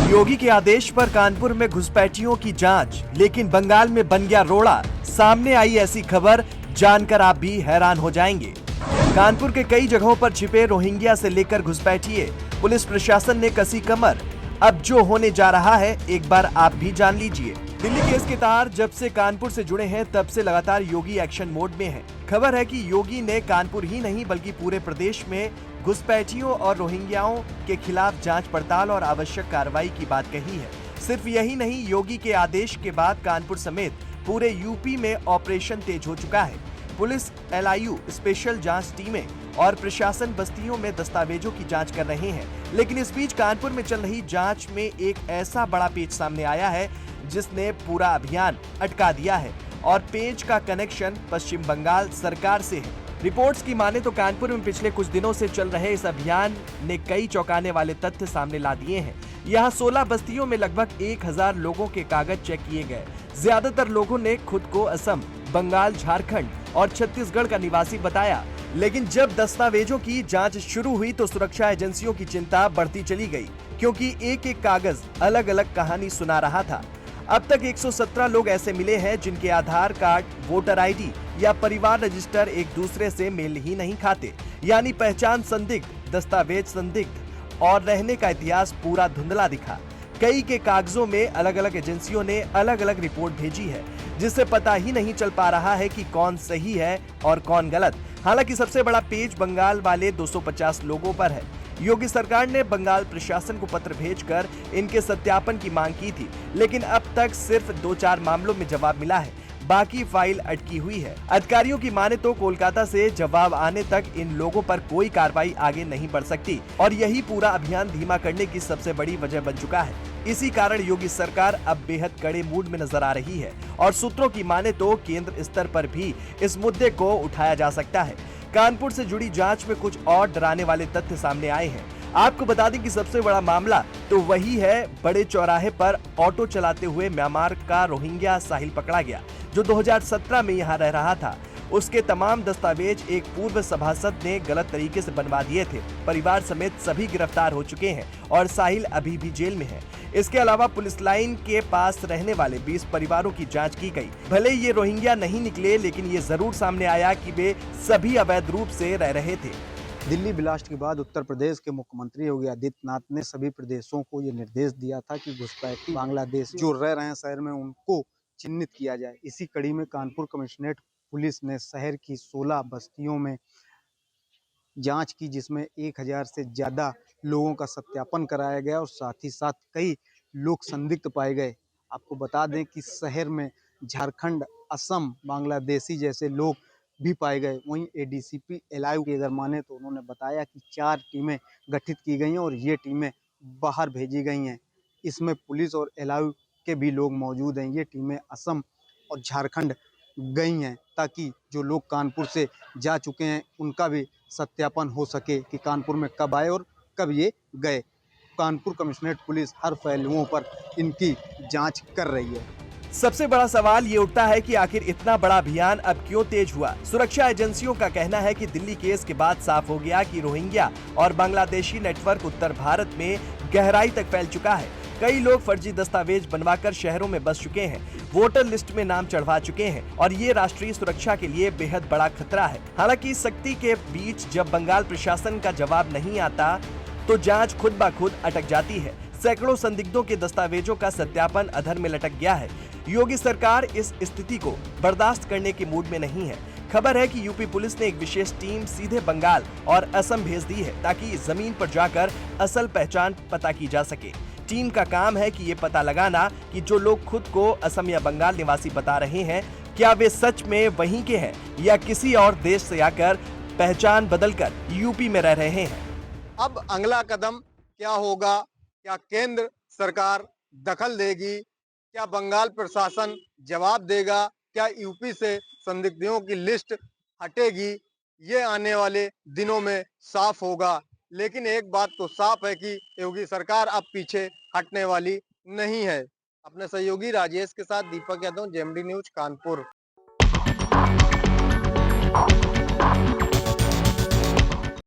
योगी के आदेश पर कानपुर में घुसपैठियों की जांच, लेकिन बंगाल में बन गया रोड़ा। सामने आई ऐसी खबर जानकर आप भी हैरान हो जाएंगे। कानपुर के कई जगहों पर छिपे रोहिंग्या से लेकर घुसपैठिए, पुलिस प्रशासन ने कसी कमर। अब जो होने जा रहा है एक बार आप भी जान लीजिए। दिल्ली केस के तार जब से कानपुर से जुड़े हैं तब से लगातार योगी एक्शन मोड में है। खबर है कि योगी ने कानपुर ही नहीं बल्कि पूरे प्रदेश में घुसपैठियों और रोहिंग्याओं के खिलाफ जांच पड़ताल और आवश्यक कार्रवाई की बात कही है। सिर्फ यही नहीं, योगी के आदेश के बाद कानपुर समेत पूरे यूपी में ऑपरेशन तेज हो चुका है। पुलिस, एलआईयू, स्पेशल जांच टीमें और प्रशासन बस्तियों में दस्तावेजों की जांच कर रहे हैं। लेकिन इस बीच कानपुर में चल रही जांच में एक ऐसा बड़ा पेच सामने आया है जिसने पूरा अभियान अटका दिया है, और पेच का कनेक्शन पश्चिम बंगाल सरकार से है। रिपोर्ट्स की माने तो कानपुर में पिछले कुछ दिनों से चल रहे इस अभियान ने कई चौंकाने वाले तथ्य सामने ला दिए हैं। यहाँ 16 बस्तियों में लगभग 1000 लोगों के कागज चेक किए गए। ज्यादातर लोगों ने खुद को असम, बंगाल, झारखंड और छत्तीसगढ़ का निवासी बताया। लेकिन जब दस्तावेजों की जांच शुरू हुई तो सुरक्षा एजेंसियों की चिंता बढ़ती चली गई, क्योंकि एक एक कागज अलग अलग कहानी सुना रहा था। अब तक 117 लोग ऐसे मिले हैं जिनके आधार कार्ड, वोटर आईडी या परिवार रजिस्टर एक दूसरे से मेल ही नहीं खाते, यानी पहचान संदिग्ध, दस्तावेज संदिग्ध और रहने का इतिहास पूरा धुंधला दिखा। कई के कागजों में अलग अलग एजेंसियों ने अलग अलग रिपोर्ट भेजी है, जिससे पता ही नहीं चल पा रहा है कि कौन सही है और कौन गलत। हालांकि सबसे बड़ा पेच बंगाल वाले 250 लोगों पर है। योगी सरकार ने बंगाल प्रशासन को पत्र भेजकर इनके सत्यापन की मांग की थी, लेकिन अब तक सिर्फ 2-4 मामलों में जवाब मिला है, बाकी फाइल अटकी हुई है। अधिकारियों की माने तो कोलकाता से जवाब आने तक इन लोगों पर कोई कार्रवाई आगे नहीं बढ़ सकती, और यही पूरा अभियान धीमा करने की सबसे बड़ी वजह बन चुका है। इसी कारण योगी सरकार अब बेहद कड़े मूड में नजर आ रही है, और सूत्रों की माने तो केंद्र स्तर पर भी इस मुद्दे को उठाया जा सकता है। कानपुर से जुड़ी जांच में कुछ और डराने वाले तथ्य सामने आए हैं। आपको बता दें कि सबसे बड़ा मामला तो वही है, बड़े चौराहे पर ऑटो चलाते हुए म्यांमार का रोहिंग्या साहिल पकड़ा गया, जो 2017 में यहां रह रहा था। उसके तमाम दस्तावेज एक पूर्व सभासद ने गलत तरीके से बनवा दिए थे। परिवार समेत सभी गिरफ्तार हो चुके हैं और साहिल अभी भी जेल में है। इसके अलावा पुलिस लाइन के पास रहने वाले 20 परिवारों की जांच की गई। भले ये रोहिंग्या नहीं निकले, लेकिन ये जरूर सामने आया कि वे सभी अवैध रूप से रह रहे थे। दिल्ली ब्लास्ट के बाद उत्तर प्रदेश के मुख्यमंत्री योगी आदित्यनाथ ने सभी प्रदेशों को ये निर्देश दिया था कि घुसपैठी बांग्लादेश जो रह रहे हैं शहर में, उनको चिन्हित किया जाए। इसी कड़ी में कानपुर कमिश्नरेट पुलिस ने शहर की 16 बस्तियों में जांच की, जिसमें 1000 से ज्यादा लोगों का सत्यापन कराया गया और साथ ही साथ कई लोग संदिग्ध पाए गए। आपको बता दें कि शहर में झारखंड, असम, बांग्लादेशी जैसे लोग भी पाए गए। वहीं एडीसीपी एलआईयू की अगर माने तो उन्होंने बताया कि 4 टीमें गठित की गई हैं और ये टीमें बाहर भेजी गई हैं। इसमें पुलिस और एलआईयू के भी लोग मौजूद हैं। ये टीमें असम और झारखंड गई हैं ताकि जो लोग कानपुर से जा चुके हैं उनका भी सत्यापन हो सके कि कानपुर में कब आए और कब ये गए। कानपुर कमिश्नरेट पुलिस हर पहलुओं पर इनकी जांच कर रही है। सबसे बड़ा सवाल ये उठता है कि आखिर इतना बड़ा अभियान अब क्यों तेज हुआ। सुरक्षा एजेंसियों का कहना है कि दिल्ली केस के बाद साफ हो गया कि रोहिंग्या और बांग्लादेशी नेटवर्क उत्तर भारत में गहराई तक फैल चुका है। कई लोग फर्जी दस्तावेज बनवाकर शहरों में बस चुके हैं, वोटर लिस्ट में नाम चढ़वा चुके हैं, और ये राष्ट्रीय सुरक्षा के लिए बेहद बड़ा खतरा है। हालांकि सख्ती के बीच जब बंगाल प्रशासन का जवाब नहीं आता तो जांच खुद ब खुद अटक जाती है। सैकड़ों संदिग्धों के दस्तावेजों का सत्यापन अधर में लटक गया है। योगी सरकार इस स्थिति को बर्दाश्त करने के मूड में नहीं है। खबर है कि यूपी पुलिस ने एक विशेष टीम सीधे बंगाल और असम भेज दी है, ताकि जमीन पर जाकर असल पहचान पता की जा सके। टीम का काम है कि ये पता लगाना कि जो लोग खुद को असम या बंगाल निवासी बता रहे हैं, क्या वे सच में वहीं के हैं या किसी और देश से आकर पहचान बदलकर यूपी में रह रहे हैं। अब अगला कदम क्या होगा? क्या केंद्र सरकार दखल देगी? क्या बंगाल प्रशासन जवाब देगा? क्या यूपी से संदिग्धों की लिस्ट हटेगी? ये आने वाले दिनों में साफ होगा। लेकिन एक बात तो साफ है कि योगी सरकार अब पीछे हटने वाली नहीं है। अपने सहयोगी राजेश के साथ दीपक यादव, जेएमडी न्यूज, कानपुर।